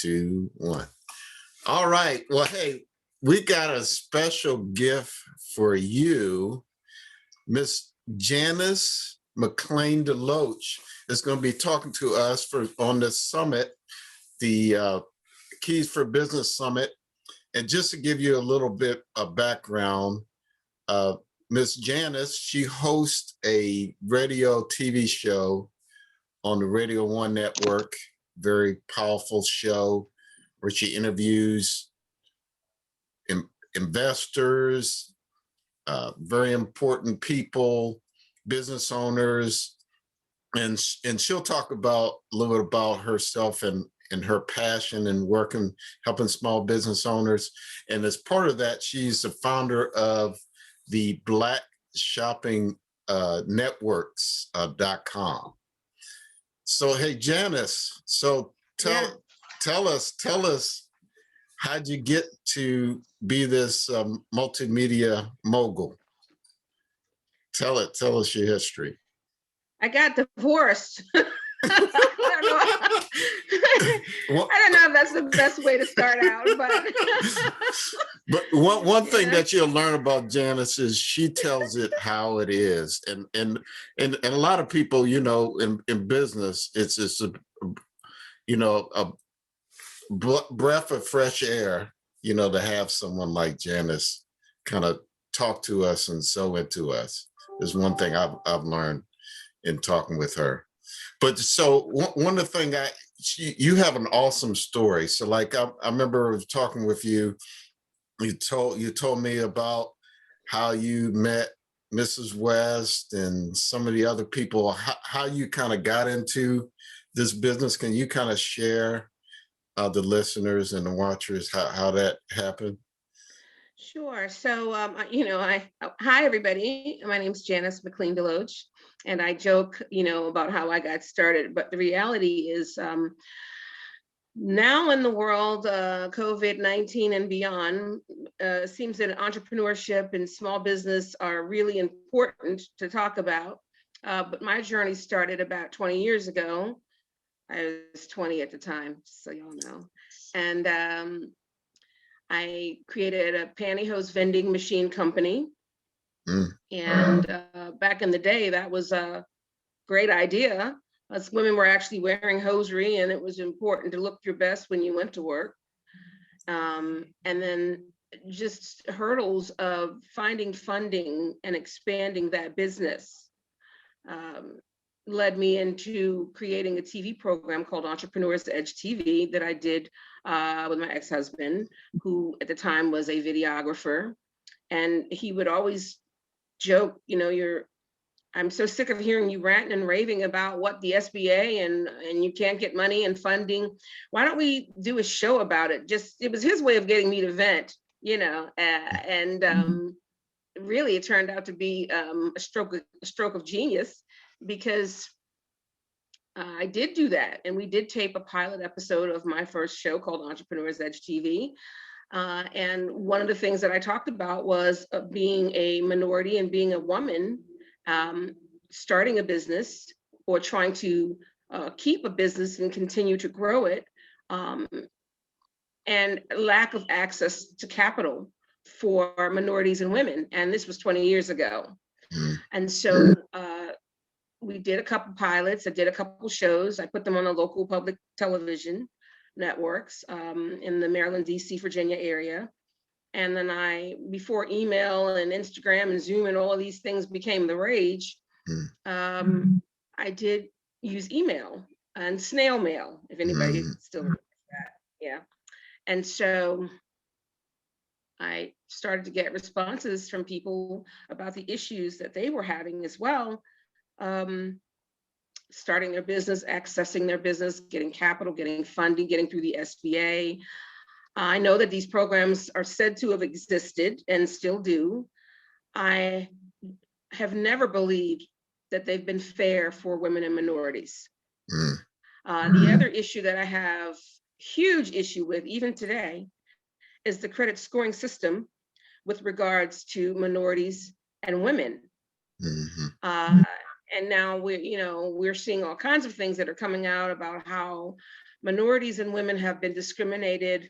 2, 1. All right. Well, hey, we got a special gift for you. Miss Janice McLean DeLoatch is going to be talking to us on this summit, the Keys for Business Summit. And just to give you a little bit of background, Miss Janice, she hosts a radio TV show on the Radio 1 network, very powerful show where she interviews investors, very important people, business owners, and she'll talk about a little bit about herself and her passion and working, helping small business owners. And as part of that, she's the founder of the Black Shopping Networks.com. So, hey, Janice, so tell us, how'd you get to be this multimedia mogul? Tell us your history. I got divorced. I don't know if that's the best way to start out, but one thing that you'll learn about Janice is she tells it how it is, and a lot of people, you know, in business, it's just a breath of fresh air, you know, to have someone like Janice kind of talk to us and sew into us. Is one thing I've learned in talking with her. But so one of the things you have an awesome story. So like I remember talking with you, you told me about how you met Mrs. West and some of the other people, how you kind of got into this business. Can you kind of share the listeners and the watchers how that happened? Sure. So, hi, everybody. My name's Janice McLean DeLoatch, and I joke, about how I got started. But the reality is now in the world, COVID-19 and beyond, seems that entrepreneurship and small business are really important to talk about. But my journey started about 20 years ago. I was 20 at the time, so y'all know. And I created a pantyhose vending machine company. And back in the day, that was a great idea. Us women were actually wearing hosiery, and it was important to look your best when you went to work. And then just hurdles of finding funding and expanding that business led me into creating a TV program called Entrepreneur's Edge TV that I did with my ex-husband, who at the time was a videographer. And he would always joke, I'm so sick of hearing you ranting and raving about what the SBA and you can't get money and funding. Why don't we do a show about it? It was his way of getting me to vent, and really it turned out to be a stroke of genius, because I did do that. And we did tape a pilot episode of my first show called Entrepreneur's Edge TV. And one of the things that I talked about was being a minority and being a woman, starting a business or trying to keep a business and continue to grow it, and lack of access to capital for minorities and women. And this was 20 years ago. And so we did a couple pilots. I did a couple shows. I put them on the local public television networks in the Maryland, DC, Virginia area. And then before email and Instagram and Zoom and all of these things became the rage, I did use email and snail mail, if anybody still remembers that. Yeah. And so I started to get responses from people about the issues that they were having as well. Starting their business, accessing their business, getting capital, getting funding, getting through the SBA. I know that these programs are said to have existed and still do. I have never believed that they've been fair for women and minorities. The other issue that I have huge issue with even today is the credit scoring system with regards to minorities and women. And now we're seeing all kinds of things that are coming out about how minorities and women have been discriminated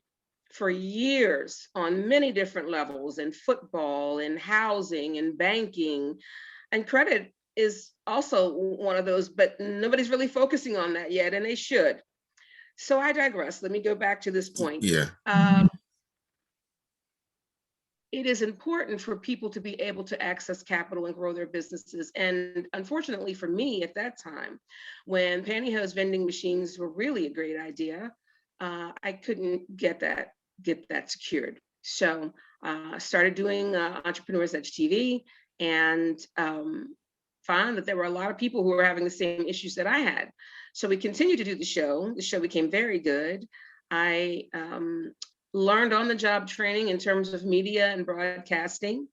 for years on many different levels, in football, in housing, in banking, and credit is also one of those, but nobody's really focusing on that yet, and they should. So I digress. Let me go back to this point. Yeah. It is important for people to be able to access capital and grow their businesses. And unfortunately for me at that time, when pantyhose vending machines were really a great idea, I couldn't get that secured. So I started doing Entrepreneurs Edge TV, and found that there were a lot of people who were having the same issues that I had. So we continued to do the show. The show became very good. I learned on the job training in terms of media and broadcasting,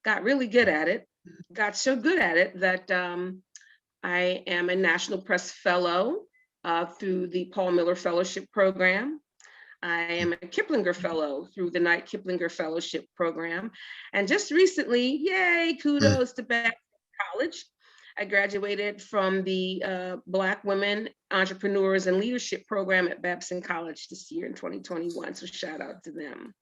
got really good at it, got so good at it that I am a National Press Fellow through the Paul Miller Fellowship Program. I am a Kiplinger Fellow through the Knight Kiplinger Fellowship Program. And just recently, yay, kudos to Babson College. I graduated from the Black Women Entrepreneurs and Leadership Program at Babson College this year in 2021, so shout out to them.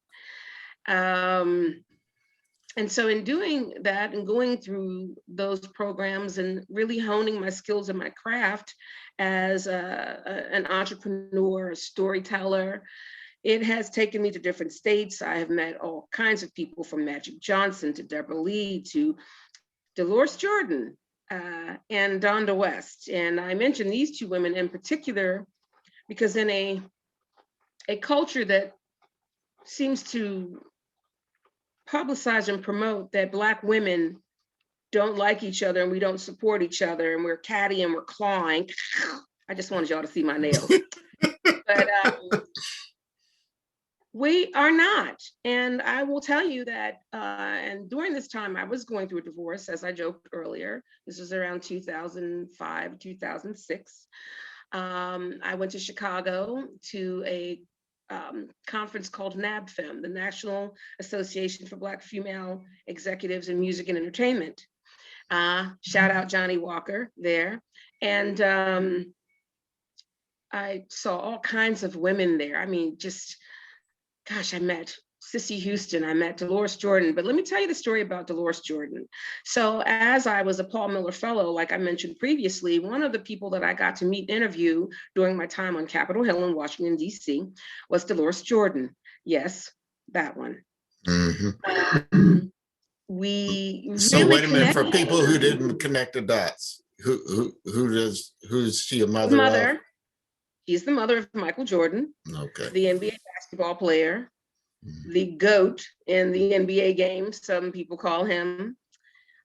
And so in doing that and going through those programs and really honing my skills and my craft as an entrepreneur, a storyteller, it has taken me to different states. I have met all kinds of people, from Magic Johnson to Deborah Lee to Dolores Jordan and Donda West. And I mention these two women in particular because in a culture that seems to publicize and promote that Black women don't like each other and we don't support each other and we're catty and we're clawing. I just wanted y'all to see my nails. But we are not. And I will tell you that, and during this time, I was going through a divorce, as I joked earlier. This was around 2005, 2006. I went to Chicago to a conference called NABFEM, the National Association for Black Female Executives in Music and Entertainment. Shout out Johnny Walker there. And I saw all kinds of women there. I mean, just, gosh, I met Cissy Houston, I met Dolores Jordan, but let me tell you the story about Dolores Jordan. So as I was a Paul Miller Fellow, like I mentioned previously, one of the people that I got to meet and interview during my time on Capitol Hill in Washington, D.C. was Dolores Jordan. Yes, that one. Mm-hmm. We really So wait a minute, for people who didn't connect the dots, who's she a mother of? Mother. She's the mother of Michael Jordan, okay, the NBA basketball player, the GOAT in the NBA game, some people call him.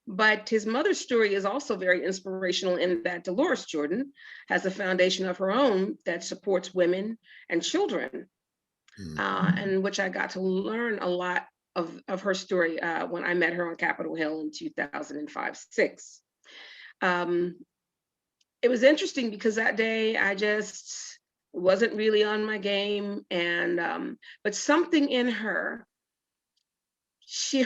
But his mother's story is also very inspirational in that Dolores Jordan has a foundation of her own that supports women and children, and which I got to learn a lot of her story when I met her on Capitol Hill in 2005-06. It was interesting because that day I just wasn't really on my game, and but something in her,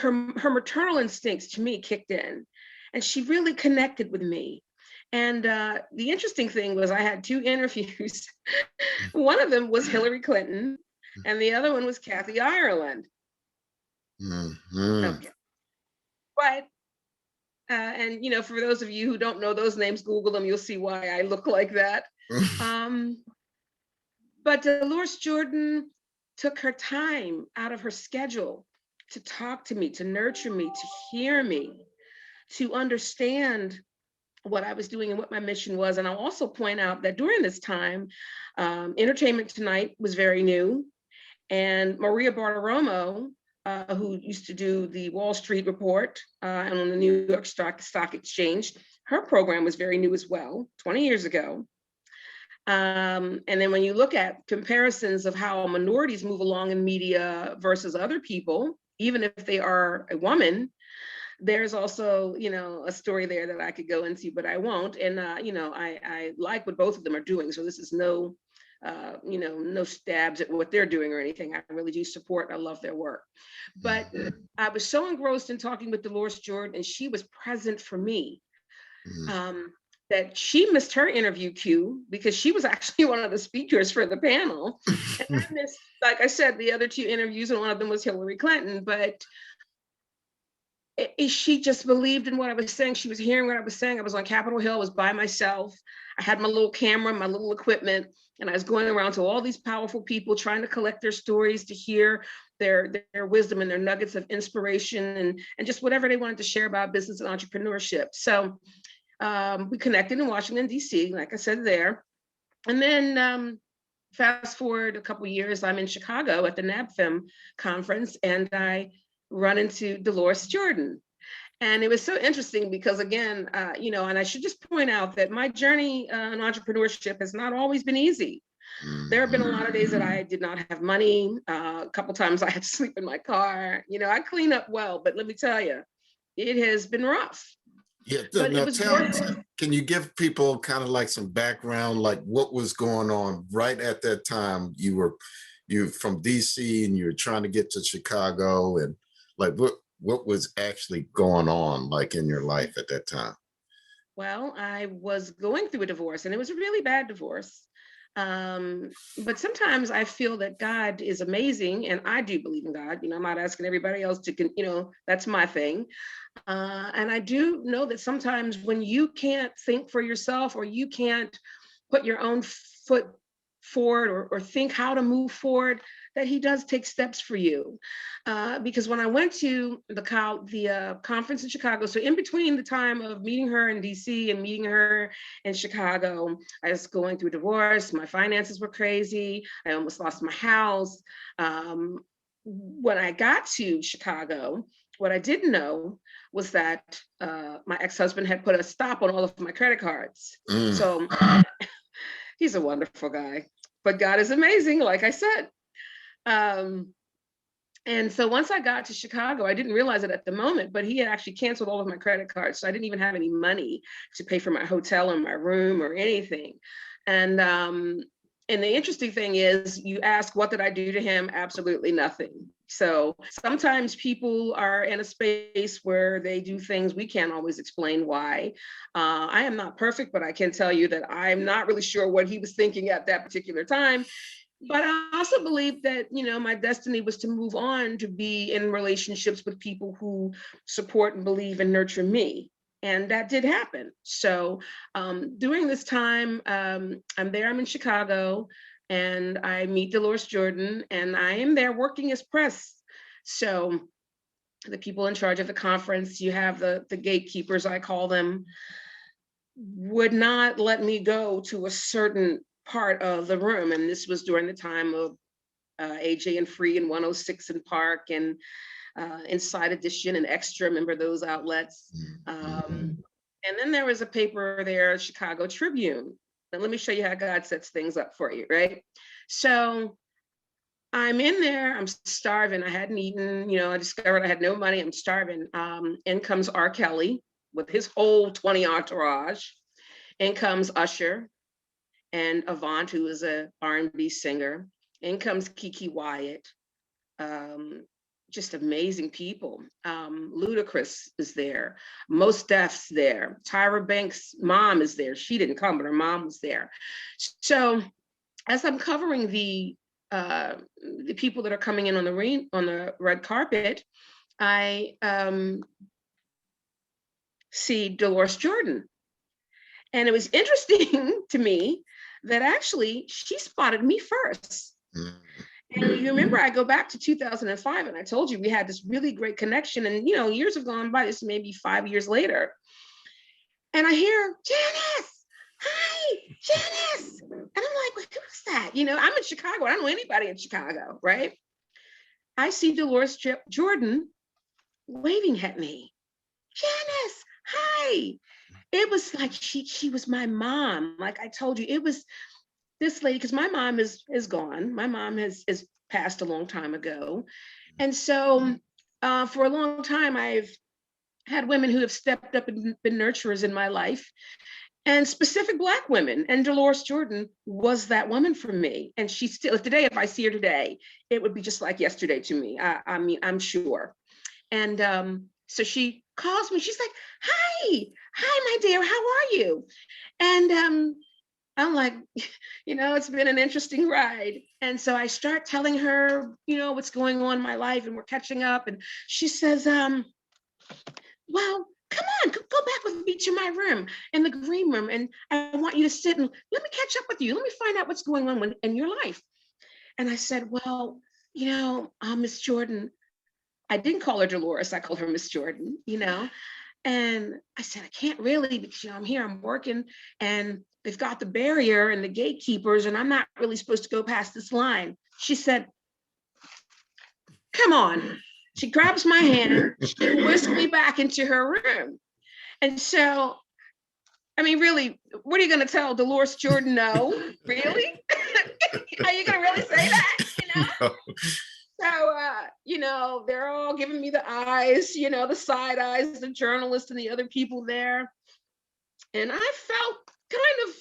her maternal instincts to me kicked in, and she really connected with me. And the interesting thing was I had two interviews. One of them was Hillary Clinton, and the other one was Kathy Ireland. Okay. But and you know, for those of you who don't know those names, Google them, you'll see why I look like that. But Dolores Jordan took her time out of her schedule to talk to me, to nurture me, to hear me, to understand what I was doing and what my mission was. And I'll also point out that during this time, Entertainment Tonight was very new. And Maria Bartiromo, who used to do the Wall Street Report and on the New York Stock Exchange, her program was very new as well, 20 years ago. And then when you look at comparisons of how minorities move along in media versus other people, even if they are a woman, there's also, you know, a story there that I could go into, but I won't. And, you know, I like what both of them are doing. So this is no, you know, no stabs at what they're doing or anything. I really do support, I love their work. But I was so engrossed in talking with Dolores Jordan, and she was present for me. that she missed her interview cue because she was actually one of the speakers for the panel. And I missed, like I said, the other two interviews, and one of them was Hillary Clinton. But she just believed in what I was saying. She was hearing what I was saying. I was on Capitol Hill, I was by myself. I had my little camera, my little equipment, and I was going around to all these powerful people trying to collect their stories, to hear their wisdom and their nuggets of inspiration, and just whatever they wanted to share about business and entrepreneurship. So we connected in Washington, D.C., like I said there. And then fast forward a couple of years, I'm in Chicago at the NABFEM conference, and I run into Dolores Jordan. And it was so interesting because, again, and I should just point out that my journey in entrepreneurship has not always been easy. There have been a lot of days that I did not have money. A couple times I had to sleep in my car. I clean up well, but let me tell you, it has been rough. Yeah, But now it was worth it. can you give people kind of like some background, like what was going on right at that time? You from DC and you were trying to get to Chicago, and like what was actually going on like in your life at that time? Well, I was going through a divorce, and it was a really bad divorce. But sometimes I feel that God is amazing, and I do believe in God. I'm not asking everybody else to, that's my thing. And I do know that sometimes when you can't think for yourself, or you can't put your own foot forward, or think how to move forward, that he does take steps for you. Because when I went to the conference in Chicago, so in between the time of meeting her in DC and meeting her in Chicago, I was going through a divorce. My finances were crazy. I almost lost my house. When I got to Chicago, what I didn't know was that my ex-husband had put a stop on all of my credit cards. So he's a wonderful guy, but God is amazing, like I said. And so once I got to Chicago, I didn't realize it at the moment, but he had actually canceled all of my credit cards. So I didn't even have any money to pay for my hotel or my room or anything. And the interesting thing is, you ask, what did I do to him? Absolutely nothing. So sometimes people are in a space where they do things we can't always explain why. I am not perfect, but I can tell you that I'm not really sure what he was thinking at that particular time. But I also believe that, my destiny was to move on, to be in relationships with people who support and believe and nurture me. And that did happen. So during this time, I'm in Chicago, and I meet Dolores Jordan, and I am there working as press. So the people in charge of the conference, you have the gatekeepers, I call them, would not let me go to a certain part of the room. And this was during the time of AJ and Free and 106 in Park, and Inside Edition and Extra, remember those outlets. And then there was a paper there, Chicago Tribune. And let me show you how God sets things up for you, right? So I'm in there, I'm starving, I hadn't eaten, I discovered I had no money, I'm starving. In comes R. Kelly with his whole 20 entourage. In comes Usher and Avant, who is a R&B singer. In comes Kiki Wyatt. Just amazing people. Ludacris is there. Mos Def's there. Tyra Banks' mom is there. She didn't come, but her mom was there. So as I'm covering the people that are coming in on the red carpet, I see Dolores Jordan. And it was interesting to me that actually she spotted me first. And you remember, I go back to 2005, and I told you we had this really great connection. And, years have gone by, this maybe 5 years later. And I hear, Janice, hi, Janice. And I'm like, well, who's that? I'm in Chicago. I don't know anybody in Chicago, right? I see Dolores Jordan waving at me. Janice, hi. It was like she was my mom. Like I told you, it was this lady, because my mom is gone. My mom is passed a long time ago. And so for a long time, I've had women who have stepped up and been nurturers in my life, and specific Black women. And Dolores Jordan was that woman for me. And she still, today, if I see her today, it would be just like yesterday to me. I mean, I'm sure. And so she calls me. She's like, hi, my dear, how are you? And I'm like, it's been an interesting ride. And so I start telling her, what's going on in my life, and we're catching up. And she says, well, come on, go back with me to my room in the green room. And I want you to sit and let me catch up with you. Let me find out what's going on in your life. And I said, well, Miss Jordan, I didn't call her Dolores. I called her Miss Jordan, And I said, I can't really, because I'm here, I'm working, and they've got the barrier and the gatekeepers, and I'm not really supposed to go past this line. She said, come on. She grabs my hand, she whisks me back into her room. And so, really, what are you going to tell Dolores Jordan? No, really? Are you going to really say that? No. So, they're all giving me the eyes, the side eyes, the journalists and the other people there. And I felt kind of,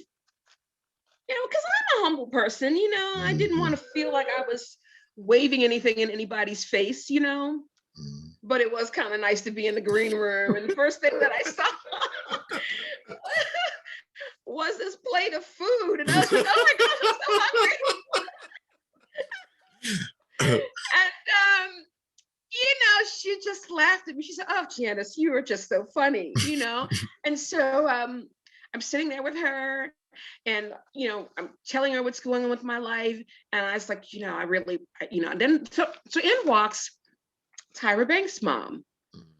because I'm a humble person, I didn't want to feel like I was waving anything in anybody's face, but it was kind of nice to be in the green room. And the first thing that I saw was this plate of food. And I was like, oh my gosh, I'm so hungry. And, she just laughed at me. She said, oh, Janice, you are just so funny, And so I'm sitting there with her, and, I'm telling her what's going on with my life. And I was like, I really, and then, so in walks Tyra Banks' mom.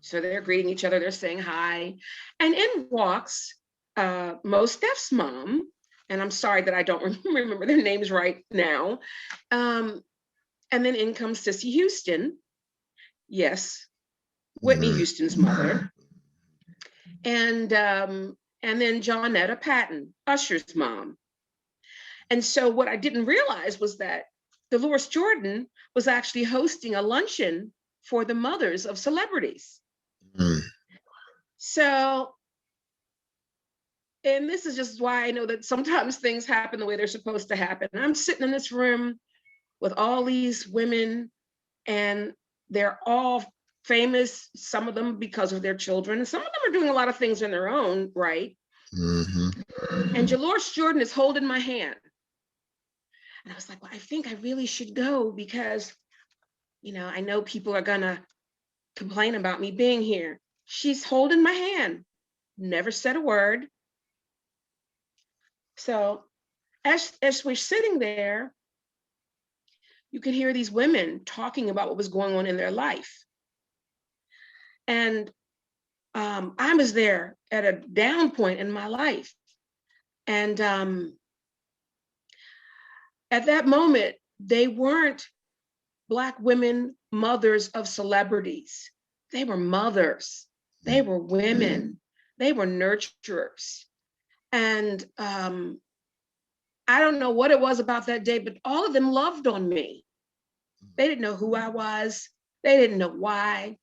So they're greeting each other, they're saying hi. And in walks Mo Steph's mom. And I'm sorry that I don't remember their names right now. And then in comes Cissy Houston. Yes, Whitney Houston's mother. And then Johnetta Patton, Usher's mom. And so what I didn't realize was that Dolores Jordan was actually hosting a luncheon for the mothers of celebrities. So, and this is just why I know that sometimes things happen the way they're supposed to happen. I'm sitting in this room with all these women, and they're all famous, some of them because of their children, and some of them are doing a lot of things in their own right. And Dolores Jordan is holding my hand. And I was like, well, I think I really should go because, I know people are gonna complain about me being here. She's holding my hand, never said a word. So as we're sitting there, you could hear these women talking about what was going on in their life. And I was there at a down point in my life. And at that moment, they weren't Black women, mothers of celebrities. They were mothers. They were women. They were nurturers. And I don't know what it was about that day, but all of them loved on me. They didn't know who I was. They didn't know why.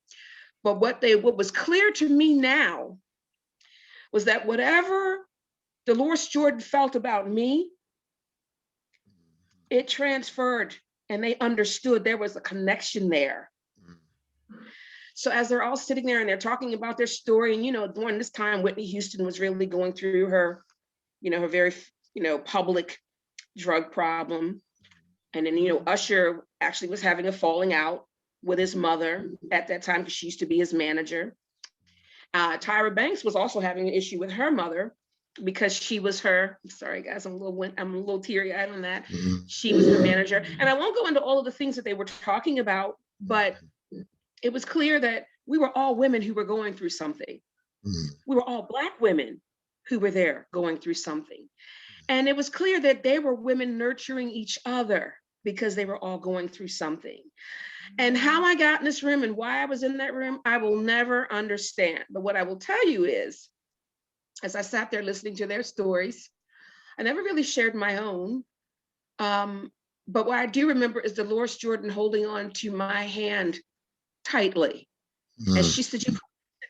But what was clear to me now was that whatever Dolores Jordan felt about me, it transferred, and they understood there was a connection there. So as they're all sitting there and they're talking about their story, and during this time, Whitney Houston was really going through her, her very, public drug problem. And then, Usher actually was having a falling out with his mother at that time because she used to be his manager. Tyra Banks was also having an issue with her mother because she was her, sorry guys, I'm a little teary-eyed on that. She was her manager. And I won't go into all of the things that they were talking about, but it was clear that we were all women who were going through something. We were all Black women who were there going through something. And it was clear that they were women nurturing each other because they were all going through something. And how I got in this room and why I was in that room, I will never understand. But what I will tell you is, as I sat there listening to their stories, I never really shared my own. But what I do remember is Dolores Jordan holding on to my hand tightly. And she said, you sit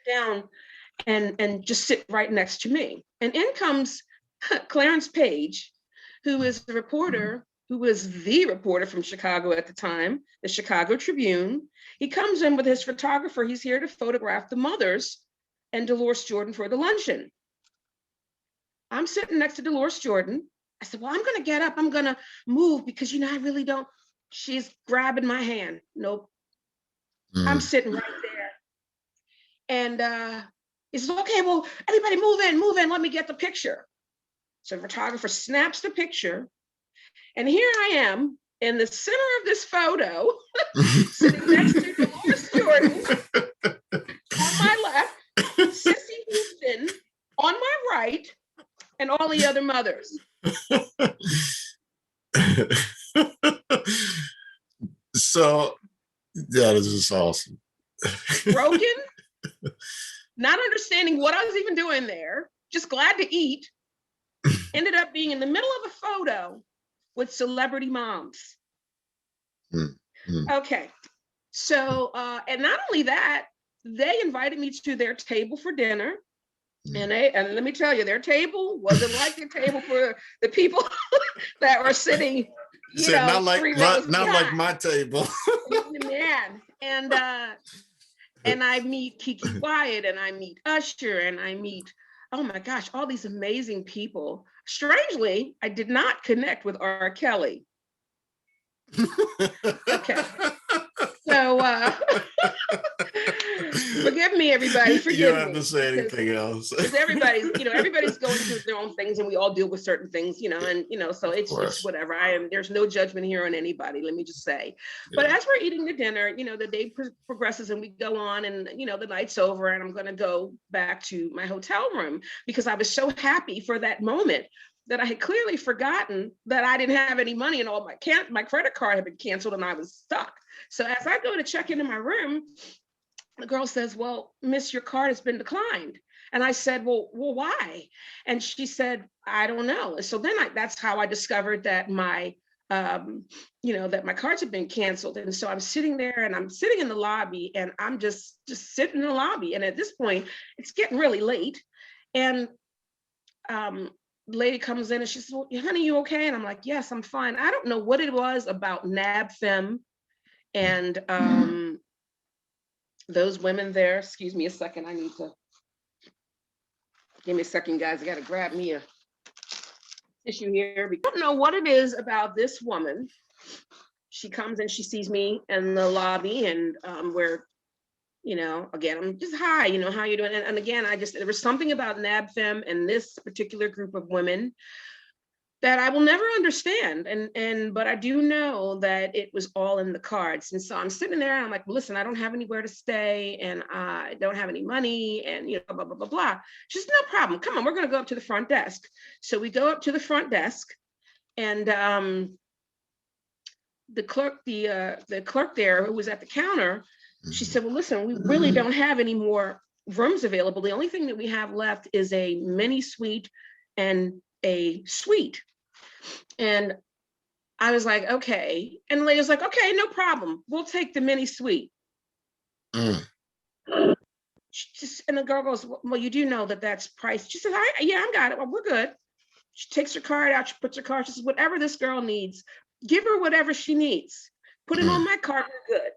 down and just sit right next to me. And in comes Clarence Page, who is the reporter, who was the reporter from Chicago at the time, the Chicago Tribune. He comes in with his photographer. He's here to photograph the mothers and Dolores Jordan for the luncheon. I'm sitting next to Dolores Jordan. I said, well, I'm going to get up. I'm going to move because, I really don't. She's grabbing my hand. Nope. I'm sitting right there. And he says, okay, well, everybody move in. Let me get the picture. So the photographer snaps the picture. And here I am in the center of this photo, sitting next to Dolores Jordan on my left, Sissy Houston on my right, and all the other mothers. So that is just awesome. Broken, not understanding what I was even doing there, just glad to eat, ended up being in the middle of a photo with celebrity moms. Okay, so, and not only that, they invited me to their table for dinner. And let me tell you, their table wasn't like the table for the people that were sitting, not like my table. Man, and I meet Kiki Wyatt, and I meet Usher, and I meet, oh my gosh, all these amazing people. Strangely, I did not connect with R. Kelly. Okay. So forgive me, everybody. Forgive me. You don't have to say anything else. Because everybody's going through their own things, and we all deal with certain things, and so it's whatever. There's no judgment here on anybody. Let me just say. Yeah. But as we're eating the dinner, the day progresses, and we go on, and the night's over, and I'm going to go back to my hotel room because I was so happy for that moment that I had clearly forgotten that I didn't have any money, and all my credit card had been canceled, and I was stuck. So as I go to check into my room, the girl says, well, miss, your card has been declined. And I said, well, why? And she said, I don't know. So then that's how I discovered that my, that my cards had been canceled. And so I'm sitting there, and I'm sitting in the lobby, and I'm just sitting in the lobby. And at this point, it's getting really late. And the lady comes in, and she says, well, honey, you okay? And I'm like, yes, I'm fine. I don't know what it was about NABFEM and those women there. Excuse me a second. Give me a second, guys. I got to grab me a tissue here. I don't know what it is about this woman. She comes and she sees me in the lobby, and we're, again, I'm just, hi, how you doing? And again, there was something about NABFEM and this particular group of women that I will never understand. But I do know that it was all in the cards. And so I'm sitting there, and I'm like, listen, I don't have anywhere to stay, and I don't have any money, and blah, blah, blah, blah. She's no problem. Come on, we're going to go up to the front desk. So we go up to the front desk, and the clerk there who was at the counter, she said, well, listen, we really don't have any more rooms available. The only thing that we have left is a mini suite and a suite. And I was like, okay. And the lady was like, okay, no problem. We'll take the mini suite. And the girl goes, well, you do know that that's priced. She says, I got it. Well, we're good. She takes her card out. She puts her card. She says, whatever this girl needs, give her whatever she needs. Put it on my card. We're good.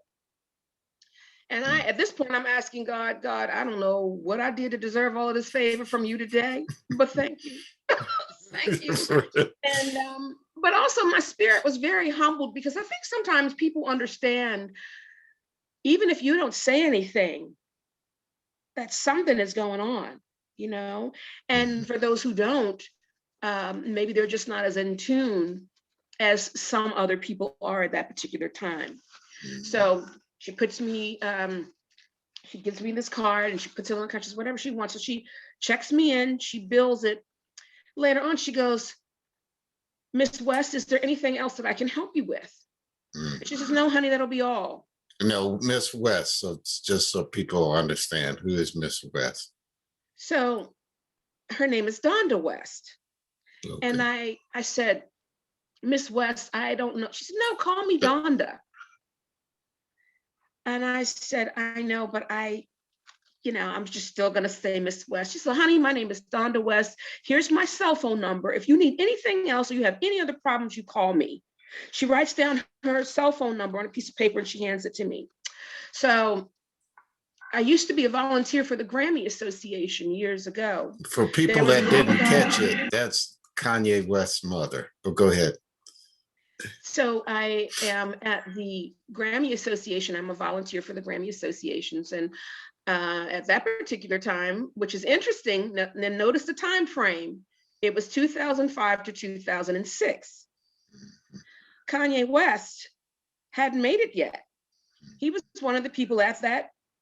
And at this point, I'm asking God, I don't know what I did to deserve all of this favor from you today, but thank you. Thank you. And, but also my spirit was very humbled, because I think sometimes people understand, even if you don't say anything, that something is going on, and for those who don't, maybe they're just not as in tune as some other people are at that particular time. So she puts me, she gives me this card, and she puts it on the card, whatever she wants. So she checks me in, she bills it. Later on, she goes, Miss West, is there anything else that I can help you with? She says, no, honey, that'll be all. No, Miss West. So it's just so people understand, who is Miss West? So her name is Donda West. Okay. And I said, Miss West, I don't know. She said, no, call me Donda. And I said, I know, but I'm just still going to say Miss West. She said, honey, my name is Donda West. Here's my cell phone number. If you need anything else, or you have any other problems, you call me. She writes down her cell phone number on a piece of paper, and she hands it to me. So I used to be a volunteer for the Grammy Association years ago. For people that didn't catch it, that's Kanye West's mother. But go ahead. So I am at the Grammy Association. I'm a volunteer for the Grammy Associations. And at that particular time, which is interesting, then notice the time frame. It was 2005 to 2006. Kanye West hadn't made it yet. He was one of the people at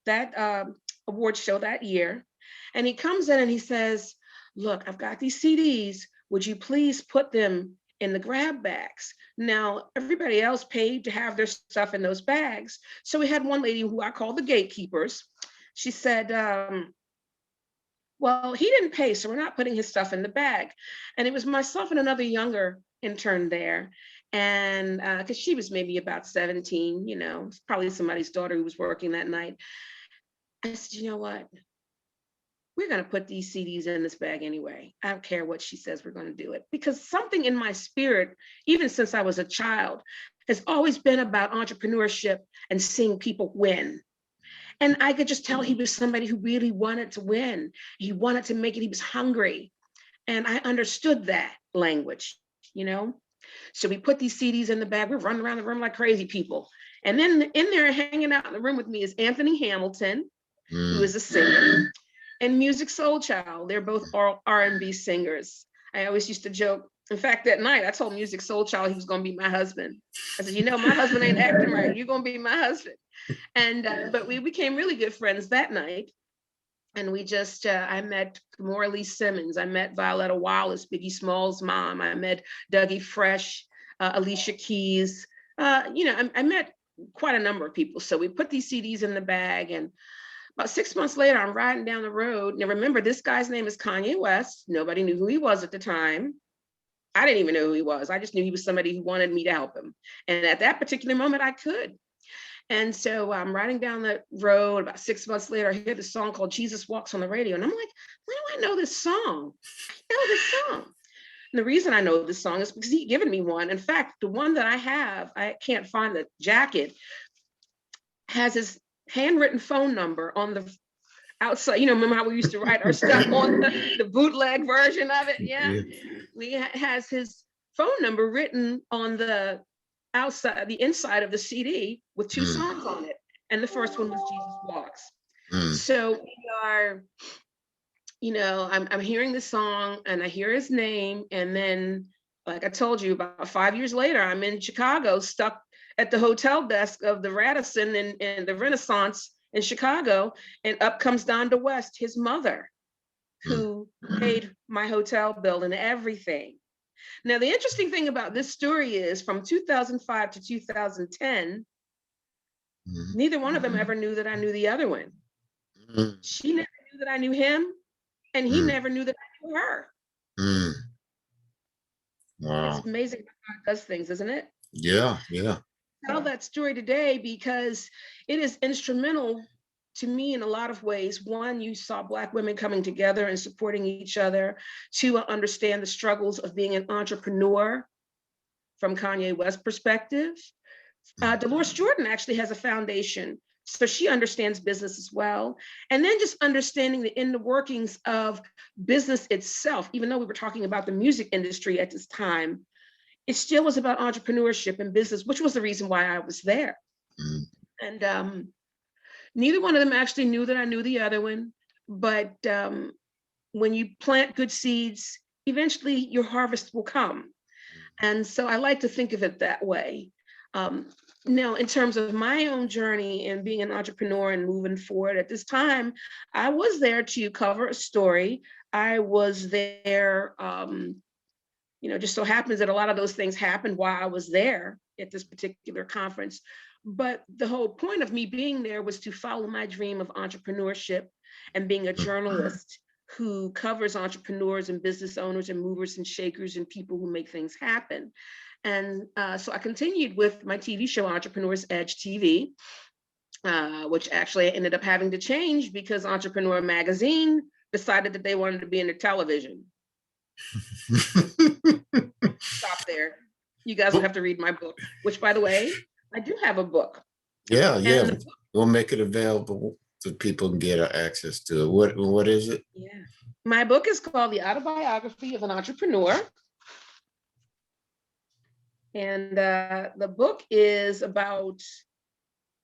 that award show that year. And he comes in and he says, look, I've got these CDs. Would you please put them in the grab bags? Now, everybody else paid to have their stuff in those bags. So we had one lady who I call the gatekeepers. She said, well, he didn't pay, so we're not putting his stuff in the bag. And it was myself and another younger intern there. And because she was maybe about 17, you know, probably somebody's daughter who was working that night. I said, you know what? We're going to put these CDs in this bag anyway. I don't care what she says, we're going to do it. Because something in my spirit, even since I was a child, has always been about entrepreneurship and seeing people win. And I could just tell he was somebody who really wanted to win. He wanted to make it. He was hungry. And I understood that language, you know? So we put these CDs in the bag. We're running around the room like crazy people. And then in there hanging out in the room with me is Anthony Hamilton, who is a singer, and Music Soul Child. They're both R&B singers. I always used to joke. In fact, that night I told Music Soul Child he was going to be my husband. I said, you know, my husband ain't acting right. You're going to be my husband. And but we became really good friends that night. And we just, I met Morley Simmons. I met Violetta Wallace, Biggie Smalls' mom. I met Dougie Fresh, Alicia Keys. You know, I met quite a number of people. So we put these CDs in the bag, and about 6 months later, I'm riding down the road. Now remember, this guy's name is Kanye West. Nobody knew who he was at the time. I didn't even know who he was. I just knew he was somebody who wanted me to help him. And at that particular moment, I could. And so I'm riding down the road. About 6 months later, I hear this song called Jesus Walks on the radio. And I'm like, why do I know this song? I know this song. And the reason I know this song is because he'd given me one. In fact, the one that I have, I can't find the jacket, has his handwritten phone number on the outside. You know, remember how we used to write our stuff on the bootleg version of it? Yeah. Has his phone number written on the outside, the inside of the CD with two songs on it. And the first one was Jesus Walks. So we are, you know, I'm hearing the song and I hear his name. And then, like I told you, about 5 years later, I'm in Chicago, stuck at the hotel desk of the Radisson and the Renaissance in Chicago. And up comes Donda West, his mother, who paid my hotel bill and everything. Now, the interesting thing about this story is from 2005 to 2010, neither one of them ever knew that I knew the other one. She never knew that I knew him, and he never knew that I knew her. Wow. It's amazing how God does things, isn't it? Yeah, yeah. I tell that story today because it is instrumental to me in a lot of ways. One, you saw Black women coming together and supporting each other. Two, understand the struggles of being an entrepreneur from Kanye West's perspective. Dolores Jordan actually has a foundation, so she understands business as well. And then just understanding the inner workings of business itself, even though we were talking about the music industry at this time, it still was about entrepreneurship and business, which was the reason why I was there. And neither one of them actually knew that I knew the other one, but when you plant good seeds, eventually your harvest will come. And so I like to think of it that way. Now, in terms of my own journey and being an entrepreneur and moving forward at this time, I was there to cover a story. I was there, you know, just so happens that a lot of those things happened while I was there at this particular conference. But the whole point of me being there was to follow my dream of entrepreneurship and being a journalist who covers entrepreneurs and business owners and movers and shakers and people who make things happen. And so I continued with my TV show, Entrepreneur's Edge TV, which actually I ended up having to change because Entrepreneur Magazine decided that they wanted to be in the television. Stop there. You guys will have to read my book, which, by the way, I do have a book. Yeah, yeah. We'll make it available so people can get access to it. What is it? Yeah. My book is called The Autobiography of an Entrepreneur. And the book is about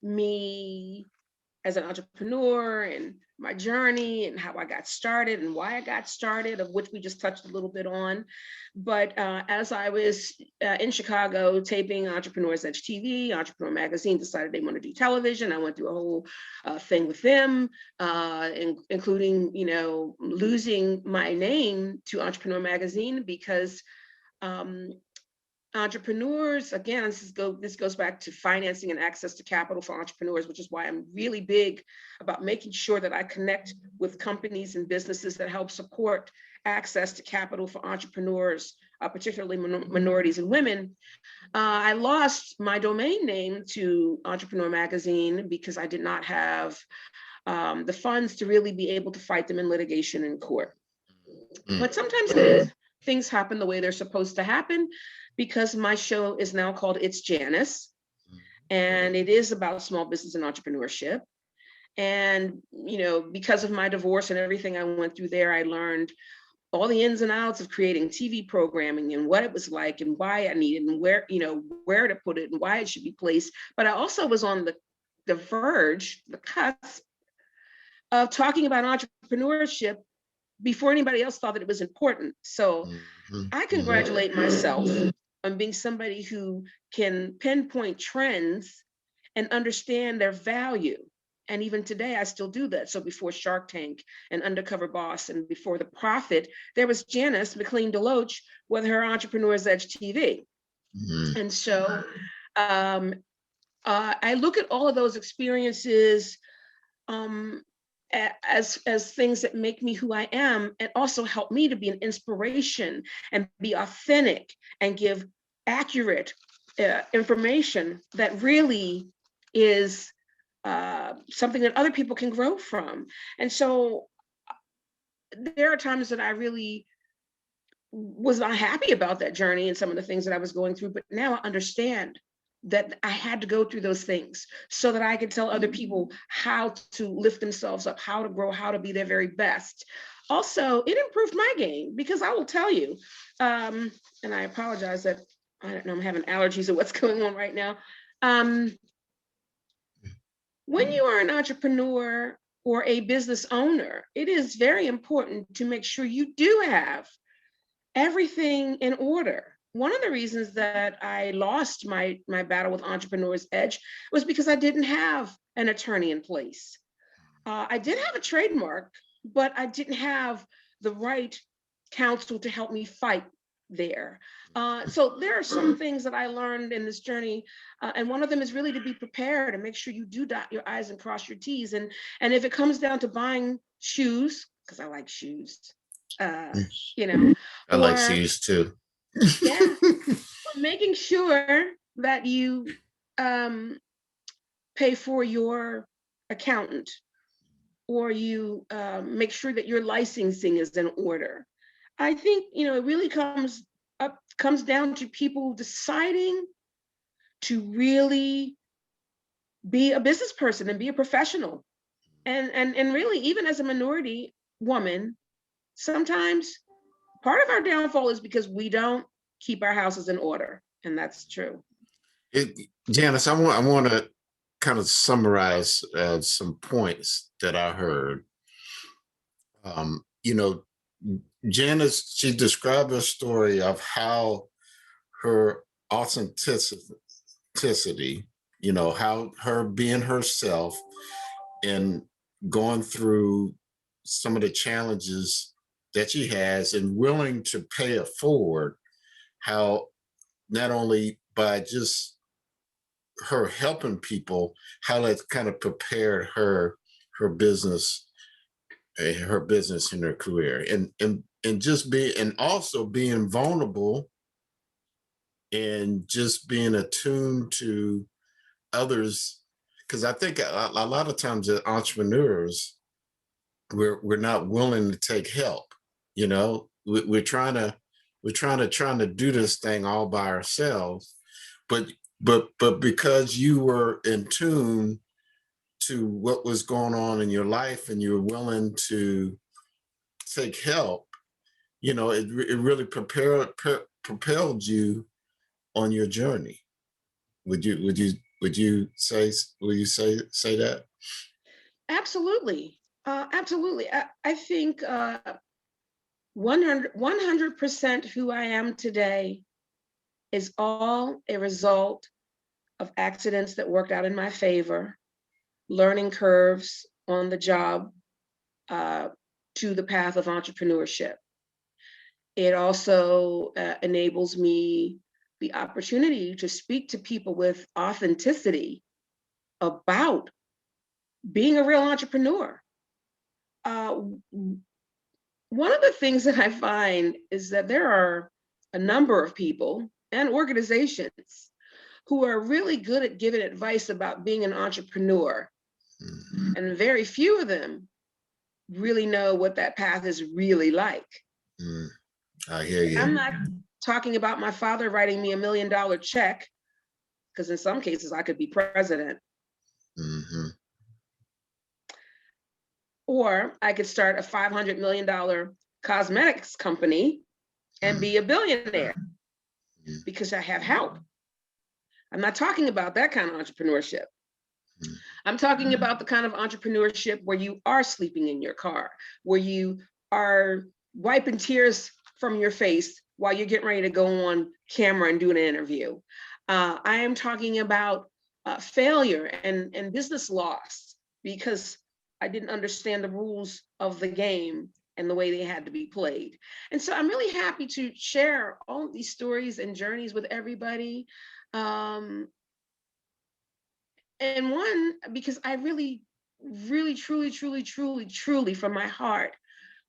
me as an entrepreneur and my journey and how I got started and why I got started, of which we just touched a little bit on. But as I was in Chicago taping Entrepreneurs Edge TV, Entrepreneur Magazine decided they want to do television. I went through a whole thing with them, including, losing my name to Entrepreneur Magazine because entrepreneurs, again, this goes back to financing and access to capital for entrepreneurs, which is why I'm really big about making sure that I connect with companies and businesses that help support access to capital for entrepreneurs, particularly minorities and women. I lost my domain name to Entrepreneur Magazine because I did not have the funds to really be able to fight them in litigation in court. But sometimes things happen the way they're supposed to happen, because my show is now called it-Janice, and it is about small business and entrepreneurship. And, because of my divorce and everything I went through there, I learned all the ins and outs of creating TV programming and what it was like and why I needed and where to put it and why it should be placed. But I also was on the verge, the cusp of talking about entrepreneurship before anybody else thought that it was important. So I congratulate myself on being somebody who can pinpoint trends and understand their value. And even today, I still do that. So before Shark Tank and Undercover Boss and before The Profit, there was Janice McLean DeLoatch with her Entrepreneur's Edge TV. And so I look at all of those experiences as things that make me who I am, and also help me to be an inspiration and be authentic and give accurate information that really is something that other people can grow from. And so there are times that I really was not happy about that journey and some of the things that I was going through, but now I understand that I had to go through those things so that I could tell other people how to lift themselves up, how to grow, how to be their very best. Also, it improved my game, because I will tell you, and I apologize that, I don't know, I'm having allergies or what's going on right now. When you are an entrepreneur or a business owner, it is very important to make sure you do have everything in order. One of the reasons that I lost my battle with Entrepreneur's Edge was because I didn't have an attorney in place. I did have a trademark, but I didn't have the right counsel to help me fight there. So there are some things that I learned in this journey, and one of them is really to be prepared and make sure you do dot your I's and cross your T's. And if it comes down to buying shoes, because I like shoes, I like shoes too. Yeah, making sure that you pay for your accountant, or you make sure that your licensing is in order. I think it really comes down to people deciding to really be a business person and be a professional, and really, even as a minority woman, sometimes part of our downfall is because we don't keep our houses in order, and that's true. Janice, I want to kind of summarize some points that I heard. Janice, she described a story of how her authenticity, how her being herself and going through some of the challenges that she has and willing to pay it forward, how not only by just her helping people, how that kind of prepared her business and her career, and just and also being vulnerable and just being attuned to others. Because I think a lot of times as entrepreneurs, we're not willing to take help. We're trying to do this thing all by ourselves, but because you were in tune to what was going on in your life and you were willing to take help, you know, it really propelled you on your journey. Would you say that? Absolutely. Absolutely. I think 100% who I am today is all a result of accidents that worked out in my favor, learning curves on the job, to the path of entrepreneurship. It also enables me the opportunity to speak to people with authenticity about being a real entrepreneur. One of the things that I find is that there are a number of people and organizations who are really good at giving advice about being an entrepreneur. Mhm. And very few of them really know what that path is really like. I hear you. I'm not talking about my father writing me $1 million check, because in some cases I could be president. Mm-hmm. Or I could start a $500 million cosmetics company and be a billionaire because I have help. I'm not talking about that kind of entrepreneurship. I'm talking about the kind of entrepreneurship where you are sleeping in your car, where you are wiping tears from your face while you're getting ready to go on camera and do an interview. I am talking about failure and business loss because I didn't understand the rules of the game and the way they had to be played. And so I'm really happy to share all of these stories and journeys with everybody. And one, because I really, really, truly from my heart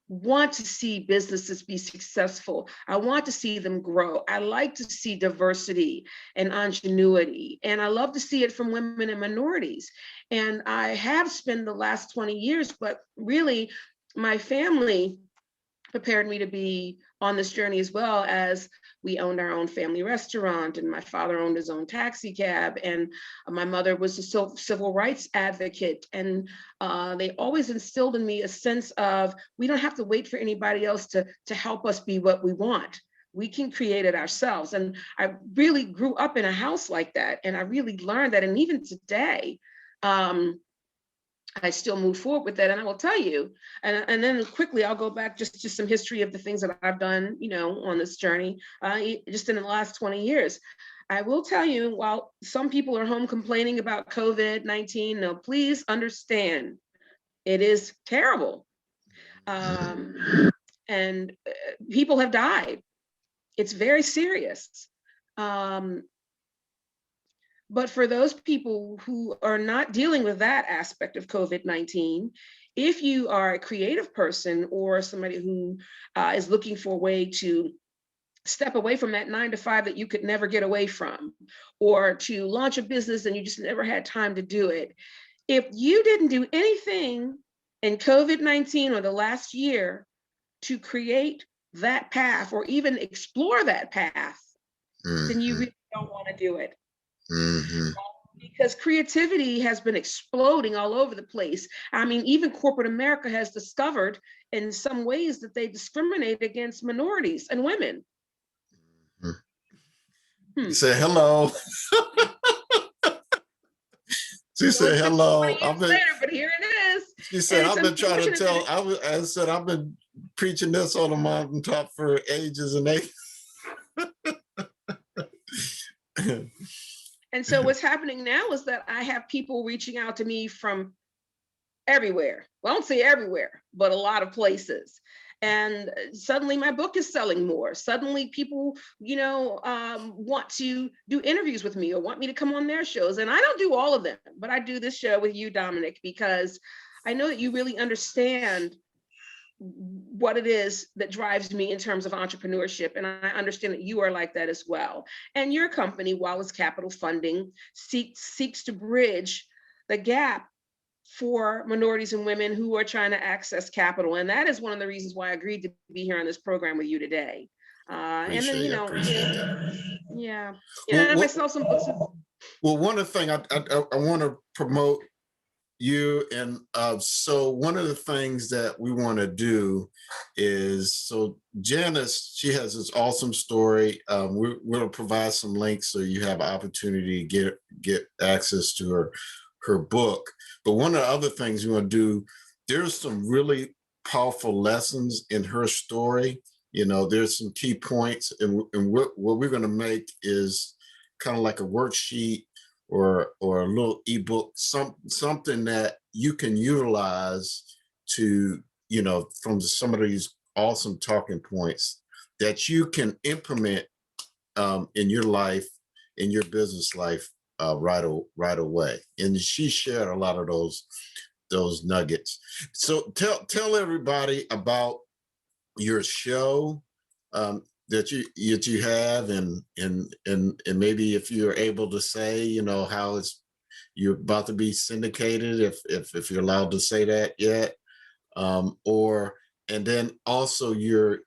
want to see businesses be successful. I want to see them grow. I like to see diversity and ingenuity. And I love to see it from women and minorities. And I have spent the last 20 years, but really my family prepared me to be on this journey, as well as we owned our own family restaurant, and my father owned his own taxi cab, and my mother was a civil rights advocate. And they always instilled in me a sense of, we don't have to wait for anybody else to help us be what we want. We can create it ourselves. And I really grew up in a house like that. And I really learned that. And even today, I still move forward with that. And I will tell you, and then quickly, I'll go back just to some history of the things that I've done, you know, on this journey, just in the last 20 years. I will tell you, while some people are home complaining about COVID-19, no, please understand, it is terrible. And people have died. It's very serious. But for those people who are not dealing with that aspect of COVID-19, if you are a creative person or somebody who is looking for a way to step away from that 9 to 5 that you could never get away from, or to launch a business and you just never had time to do it, if you didn't do anything in COVID-19 or the last year to create that path or even explore that path, then you really don't want to do it. Because creativity has been exploding all over the place. I mean, even corporate America has discovered in some ways that they discriminate against minorities and women. She said, hello. She said, hello. Later, but here it is. She said, I've been trying to tell, I said, I've been preaching this on the mountaintop for ages and ages. And so what's happening now is that I have people reaching out to me from everywhere. Well, I don't say everywhere, but a lot of places. And suddenly my book is selling more. Suddenly people, you know, want to do interviews with me or want me to come on their shows. And I don't do all of them, but I do this show with you, Dominick, because I know that you really understand what it is that drives me in terms of entrepreneurship. And I understand that you are like that as well. And your company, Wallace Capital Funding, seeks to bridge the gap for minorities and women who are trying to access capital. And that is one of the reasons why I agreed to be here on this program with you today. And then, you know, yeah, you know, I sell some books. Well, one of the things I want to promote you. And so one of the things that we want to do is, so Janice, she has this awesome story. We'll provide some links so you have an opportunity to get access to her book. But one of the other things we want to do, there's some really powerful lessons in her story. You know, there's some key points, and what we're going to make is kind of like a worksheet or a little ebook, something that you can utilize to, you know, from some of these awesome talking points that you can implement in your life, in your business life, right away. And she shared a lot of those nuggets. So tell everybody about your show that you have, and maybe if you're able to say, you know, how you're about to be syndicated, if you're allowed to say that yet, or and then also your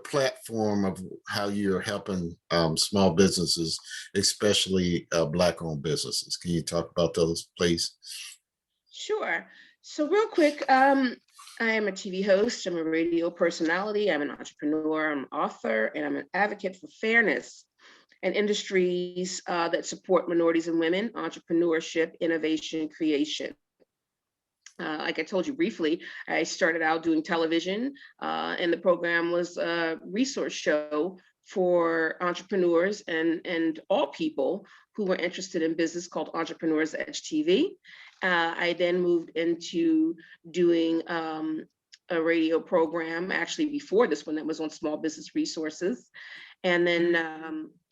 platform of how you're helping small businesses, especially Black-owned businesses. Can you talk about those, please? Sure. So real quick, I am a TV host, I'm a radio personality, I'm an entrepreneur, I'm an author, and I'm an advocate for fairness and industries that support minorities and women, entrepreneurship, innovation, creation. Like I told you briefly, I started out doing television, and the program was a resource show for entrepreneurs and all people who were interested in business, called Entrepreneurs Edge TV. I then moved into doing a radio program, actually before this one, that was on small business resources. And then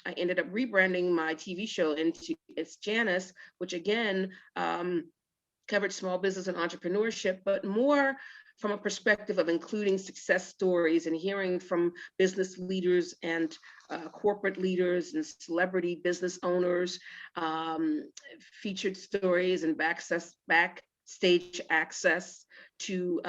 I ended up rebranding my TV show into it-Janice, which again, covered small business and entrepreneurship, but more from a perspective of including success stories and hearing from business leaders and corporate leaders and celebrity business owners, featured stories and backstage access to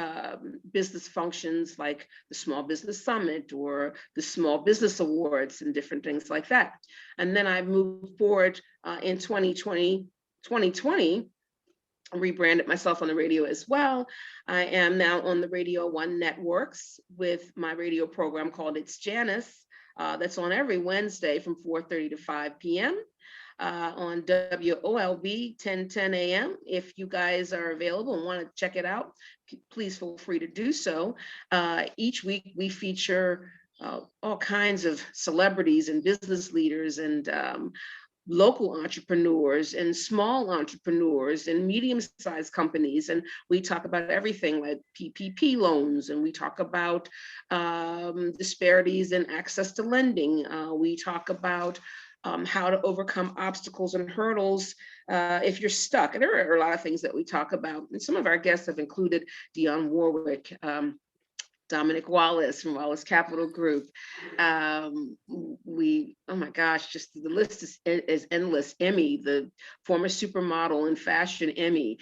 business functions like the Small Business Summit or the Small Business Awards and different things like that. And then I moved forward in 2020, rebranded myself on the radio as well. I am now on the Radio 1 networks with my radio program called it-Janice. That's on every Wednesday from 4:30 to 5 p.m. On WOLB 1010 a.m. If you guys are available and want to check it out, please feel free to do so. Each week we feature all kinds of celebrities and business leaders and local entrepreneurs and small entrepreneurs and medium-sized companies. And we talk about everything like PPP loans, and we talk about disparities in access to lending. We talk about how to overcome obstacles and hurdles if you're stuck. And there are a lot of things that we talk about. And some of our guests have included Dionne Warwick, Dominick Wallace from Wallace Capital Group. Oh my gosh, just the list is endless. Emmy, the former supermodel and fashion Emmy,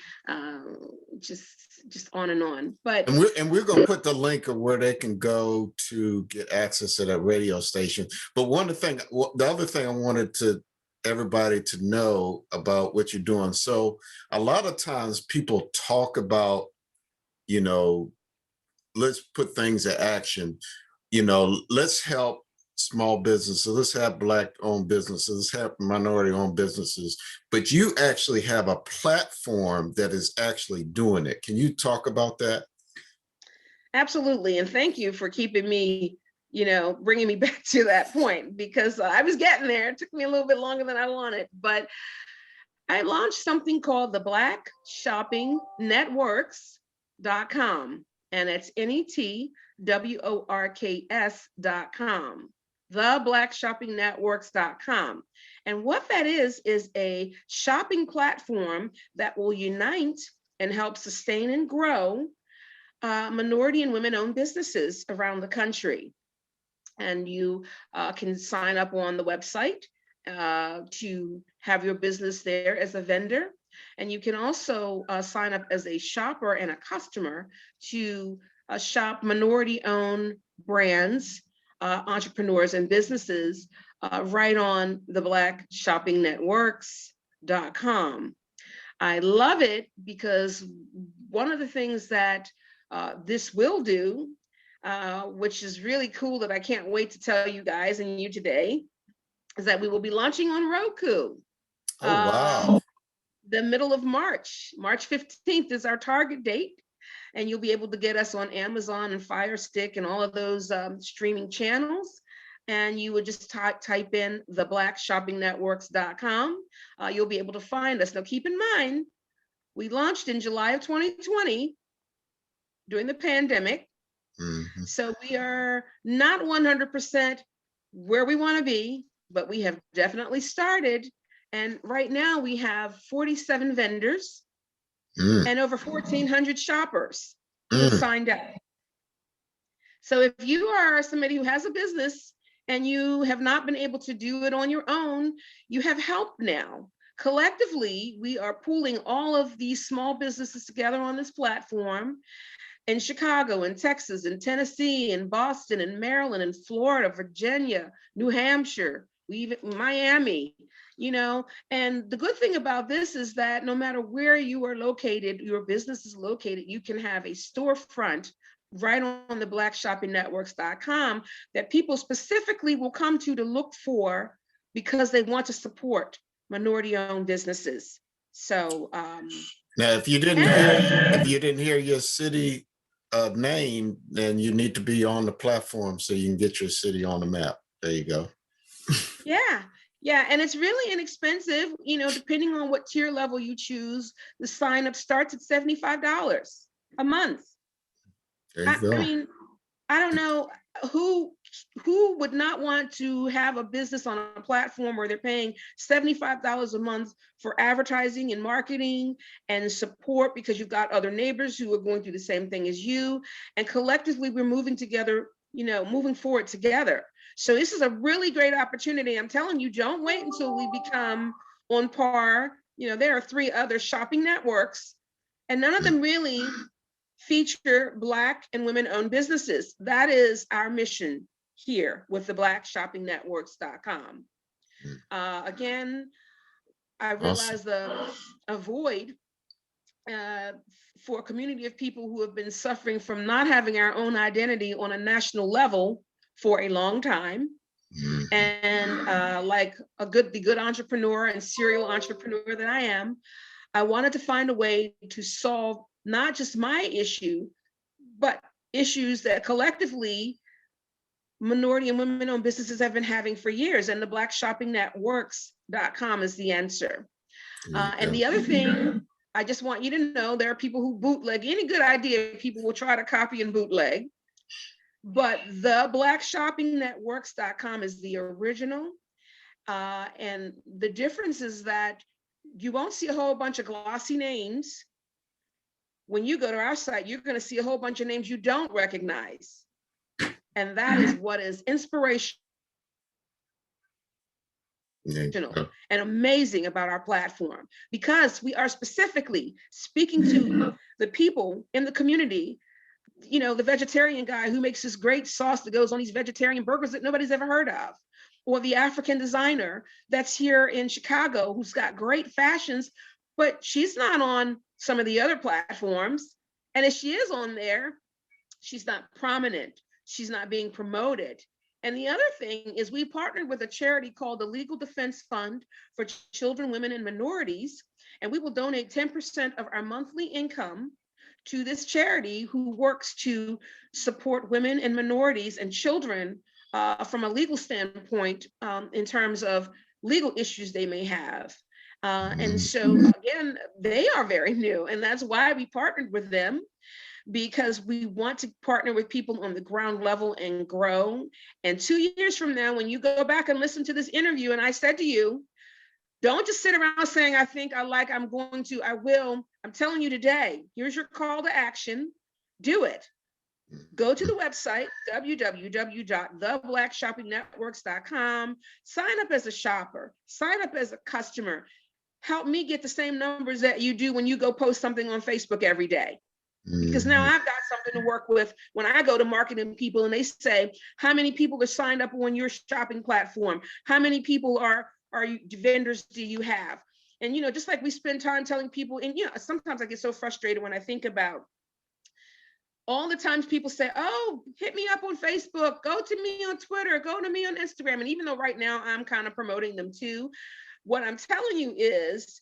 just on and on. But we're going to put the link of where they can go to get access to that radio station. But the other thing I wanted everybody to know about what you're doing. So a lot of times people talk about, you know, let's put things in action. You know, let's help small businesses. Let's have Black-owned businesses. Let's have minority-owned businesses. But you actually have a platform that is actually doing it. Can you talk about that? Absolutely. And thank you for keeping me, you know, bringing me back to that point, because I was getting there. It took me a little bit longer than I wanted. But I launched something called the Black Shopping Networks.com. And it's networks.com, theblackshoppingnetworks.com. And what that is a shopping platform that will unite and help sustain and grow minority and women-owned businesses around the country. And you can sign up on the website to have your business there as a vendor. And you can also sign up as a shopper and a customer to shop minority-owned brands, entrepreneurs, and businesses right on the blackshoppingnetworks.com. I love it because one of the things that this will do, which is really cool that I can't wait to tell you guys and you today, is that we will be launching on Roku. Oh, wow. The middle of March. March 15th is our target date. And you'll be able to get us on Amazon and Fire Stick and all of those streaming channels. And you would just type in theblackshoppingnetworks.com. You'll be able to find us. Now, keep in mind, we launched in July of 2020 during the pandemic. Mhm. So we are not 100% where we want to be, but we have definitely started. And right now we have 47 vendors and over 1,400 shoppers who have signed up. So if you are somebody who has a business and you have not been able to do it on your own, you have help now. Collectively, we are pooling all of these small businesses together on this platform in Chicago, in Texas, in Tennessee, in Boston, in Maryland, in Florida, Virginia, New Hampshire, Miami, and the good thing about this is that no matter where you are located, your business is located, you can have a storefront right on the blackshoppingnetworks.com that people specifically will come to look for because they want to support minority-owned businesses. So now, if you didn't hear your city name, then you need to be on the platform so you can get your city on the map. There you go. Yeah, and it's really inexpensive, depending on what tier level you choose. The sign up starts at $75 a month. There you go. I mean, I don't know who would not want to have a business on a platform where they're paying $75 a month for advertising and marketing and support because you've got other neighbors who are going through the same thing as you. And collectively, we're moving together, moving forward together. So this is a really great opportunity. I'm telling you, don't wait until we become on par. There are 3 other shopping networks, and none of them really feature Black and women-owned businesses. That is our mission here with the blackshoppingnetworks.com. Again, I realize a void for a community of people who have been suffering from not having our own identity on a national level for a long time. And like the good entrepreneur and serial entrepreneur that I am, I wanted to find a way to solve not just my issue, but issues that collectively minority and women-owned businesses have been having for years. And the blackshoppingnetworks.com is the answer. And the other thing, I just want you to know, there are people who bootleg any good idea. People will try to copy and bootleg. But the blackshoppingnetworks.com is the original. And the difference is that you won't see a whole bunch of glossy names. When you go to our site, you're going to see a whole bunch of names you don't recognize. And that is what is inspirational and amazing about our platform, because we are specifically speaking to the people in the community. The vegetarian guy who makes this great sauce that goes on these vegetarian burgers that nobody's ever heard of, or the African designer that's here in Chicago who's got great fashions, but she's not on some of the other platforms. And if she is on there, she's not prominent. She's not being promoted. And the other thing is, we partnered with a charity called the Legal Defense Fund for Children, Women, and Minorities, and we will donate 10% of our monthly income to this charity who works to support women and minorities and children from a legal standpoint in terms of legal issues they may have. And so again, they are very new, and that's why we partnered with them, because we want to partner with people on the ground level and grow. And 2 years from now, when you go back and listen to this interview, and I said to you, don't just sit around saying, I think, I like, I'm going to, I will. I'm telling you today, here's your call to action. Do it. Go to the website, www.theblackshoppingnetworks.com. Sign up as a shopper. Sign up as a customer. Help me get the same numbers that you do when you go post something on Facebook every day. Because now I've got something to work with when I go to marketing people and they say, how many people are signed up on your shopping platform? How many people are vendors do you have? And, just like we spend time telling people, and, sometimes I get so frustrated when I think about all the times people say, oh, hit me up on Facebook, go to me on Twitter, go to me on Instagram. And even though right now I'm kind of promoting them too, what I'm telling you is,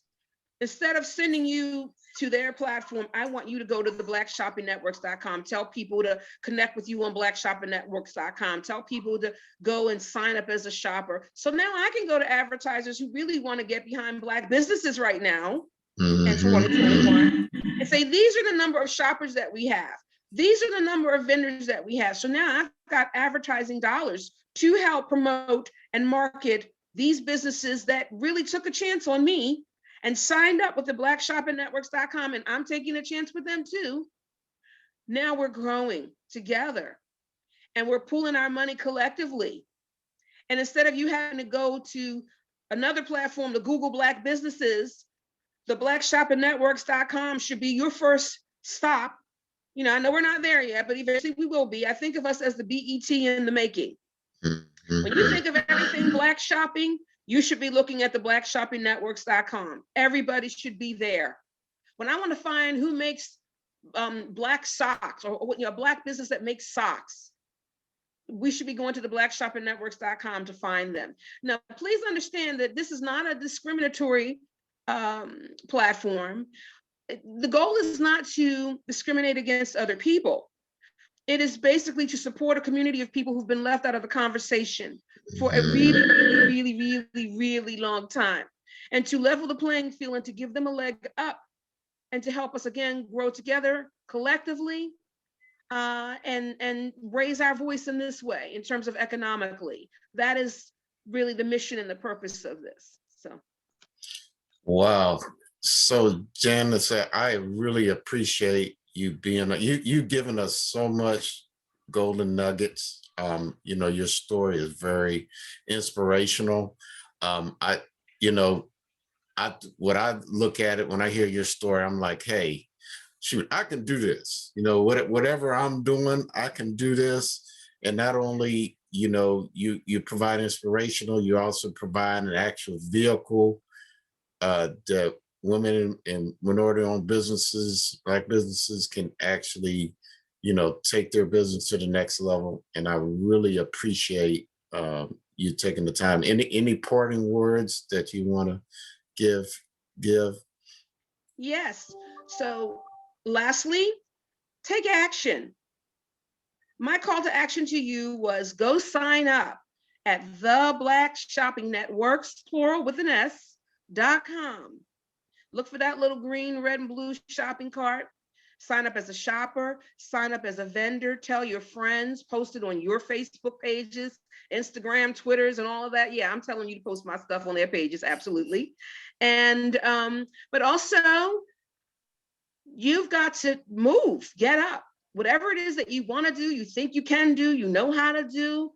instead of sending you to their platform, I want you to go to the blackshoppingnetworks.com. Tell people to connect with you on blackshoppingnetworks.com. Tell people to go and sign up as a shopper. So now I can go to advertisers who really want to get behind Black businesses right now in 2021 and say, these are the number of shoppers that we have. These are the number of vendors that we have. So now I've got advertising dollars to help promote and market these businesses that really took a chance on me and signed up with the blackshoppingnetworks.com, and I'm taking a chance with them too. Now we're growing together and we're pooling our money collectively. And instead of you having to go to another platform to Google Black businesses, the blackshoppingnetworks.com should be your first stop. I know we're not there yet, but eventually we will be. I think of us as the BET in the making. When you think of everything Black shopping, you should be looking at the blackshoppingnetworks.com. Everybody should be there. When I want to find who makes Black socks, or a Black business that makes socks, we should be going to the blackshoppingnetworks.com to find them. Now, please understand that this is not a discriminatory platform. The goal is not to discriminate against other people. It is basically to support a community of people who've been left out of the conversation for a really, really, really, really, really long time, and to level the playing field and to give them a leg up and to help us again grow together collectively and raise our voice in this way in terms of economically. That is really the mission and the purpose of this. So. Wow. So Janice, I really appreciate you being, you've given us so much golden nuggets. Your story is very inspirational. What I look at it when I hear your story, I'm like, hey, shoot, I can do this. Whatever I'm doing, I can do this. And not only, you provide inspirational, you also provide an actual vehicle that women and minority-owned businesses, Black businesses, can actually, take their business to the next level. And I really appreciate you taking the time. Any parting words that you want to give? Yes. So lastly, take action. My call to action to you was go sign up at the Black Shopping Networks, plural with an S.com. Look for that little green, red, and blue shopping cart. Sign up as a shopper, sign up as a vendor, tell your friends, post it on your Facebook pages, Instagram, Twitters, and all of that. Yeah, I'm telling you to post my stuff on their pages, absolutely. And, but also, you've got to move, get up. Whatever it is that you want to do, you think you can do, you know how to do,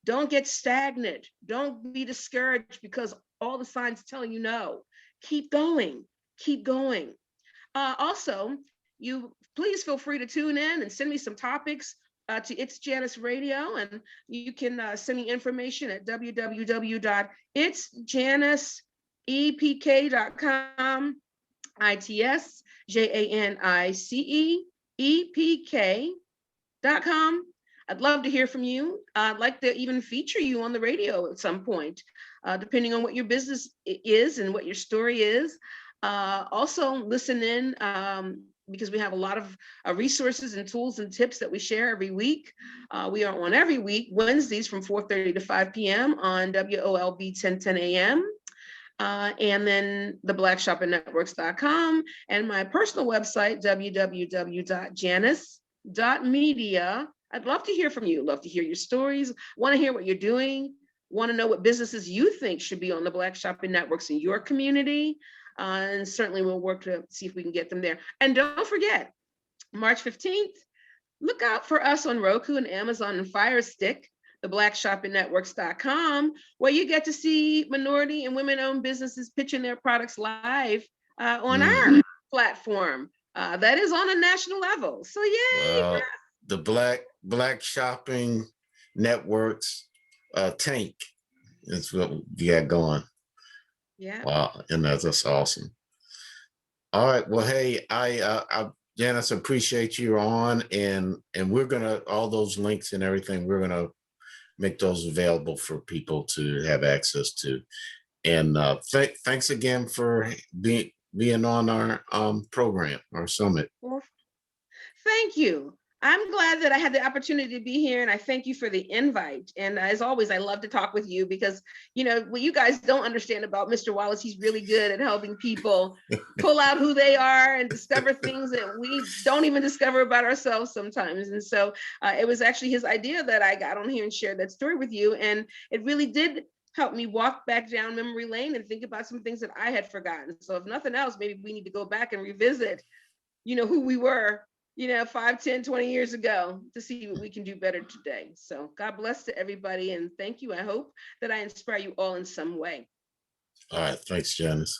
don't get stagnant. Don't be discouraged because all the signs telling you no. Keep going, keep going. Also, you please feel free to tune in and send me some topics to it-Janice Radio, and you can send me information at www.it-Janice.com, ITSJANICEEPK.com. I'd love to hear from you. I'd like to even feature you on the radio at some point, depending on what your business is and what your story is. Also listen in because we have a lot of resources and tools and tips that we share every week. We are on every week, Wednesdays from 4:30 to 5 p.m. on WOLB 1010 a.m. And then the blackshoppingnetworks.com and my personal website, www.janice.media. I'd love to hear from you. Love to hear your stories. Want to hear what you're doing. Want to know what businesses you think should be on the Black Shopping Networks in your community. And certainly we'll work to see if we can get them there. And don't forget, March 15th, look out for us on Roku and Amazon and Fire Stick, the blackshoppingnetworks.com, where you get to see minority and women-owned businesses pitching their products live on our platform. That is on a national level. So yay! The Black Shopping Networks tank is what we got going. Yeah. Wow, and that's awesome. All right. Well, hey, Janice, appreciate you on, and we're gonna all those links and everything. We're gonna make those available for people to have access to. And thanks again for being on our program, our summit. Well, thank you. I'm glad that I had the opportunity to be here, and I thank you for the invite. And as always, I love to talk with you because, what you guys don't understand about Mr. Wallace, he's really good at helping people pull out who they are and discover things that we don't even discover about ourselves sometimes. And so it was actually his idea that I got on here and shared that story with you. And it really did help me walk back down memory lane and think about some things that I had forgotten. So if nothing else, maybe we need to go back and revisit who we were, 5, 10, 20 years ago to see what we can do better today. So God bless to everybody and thank you. I hope that I inspire you all in some way. All right. Thanks, Janice.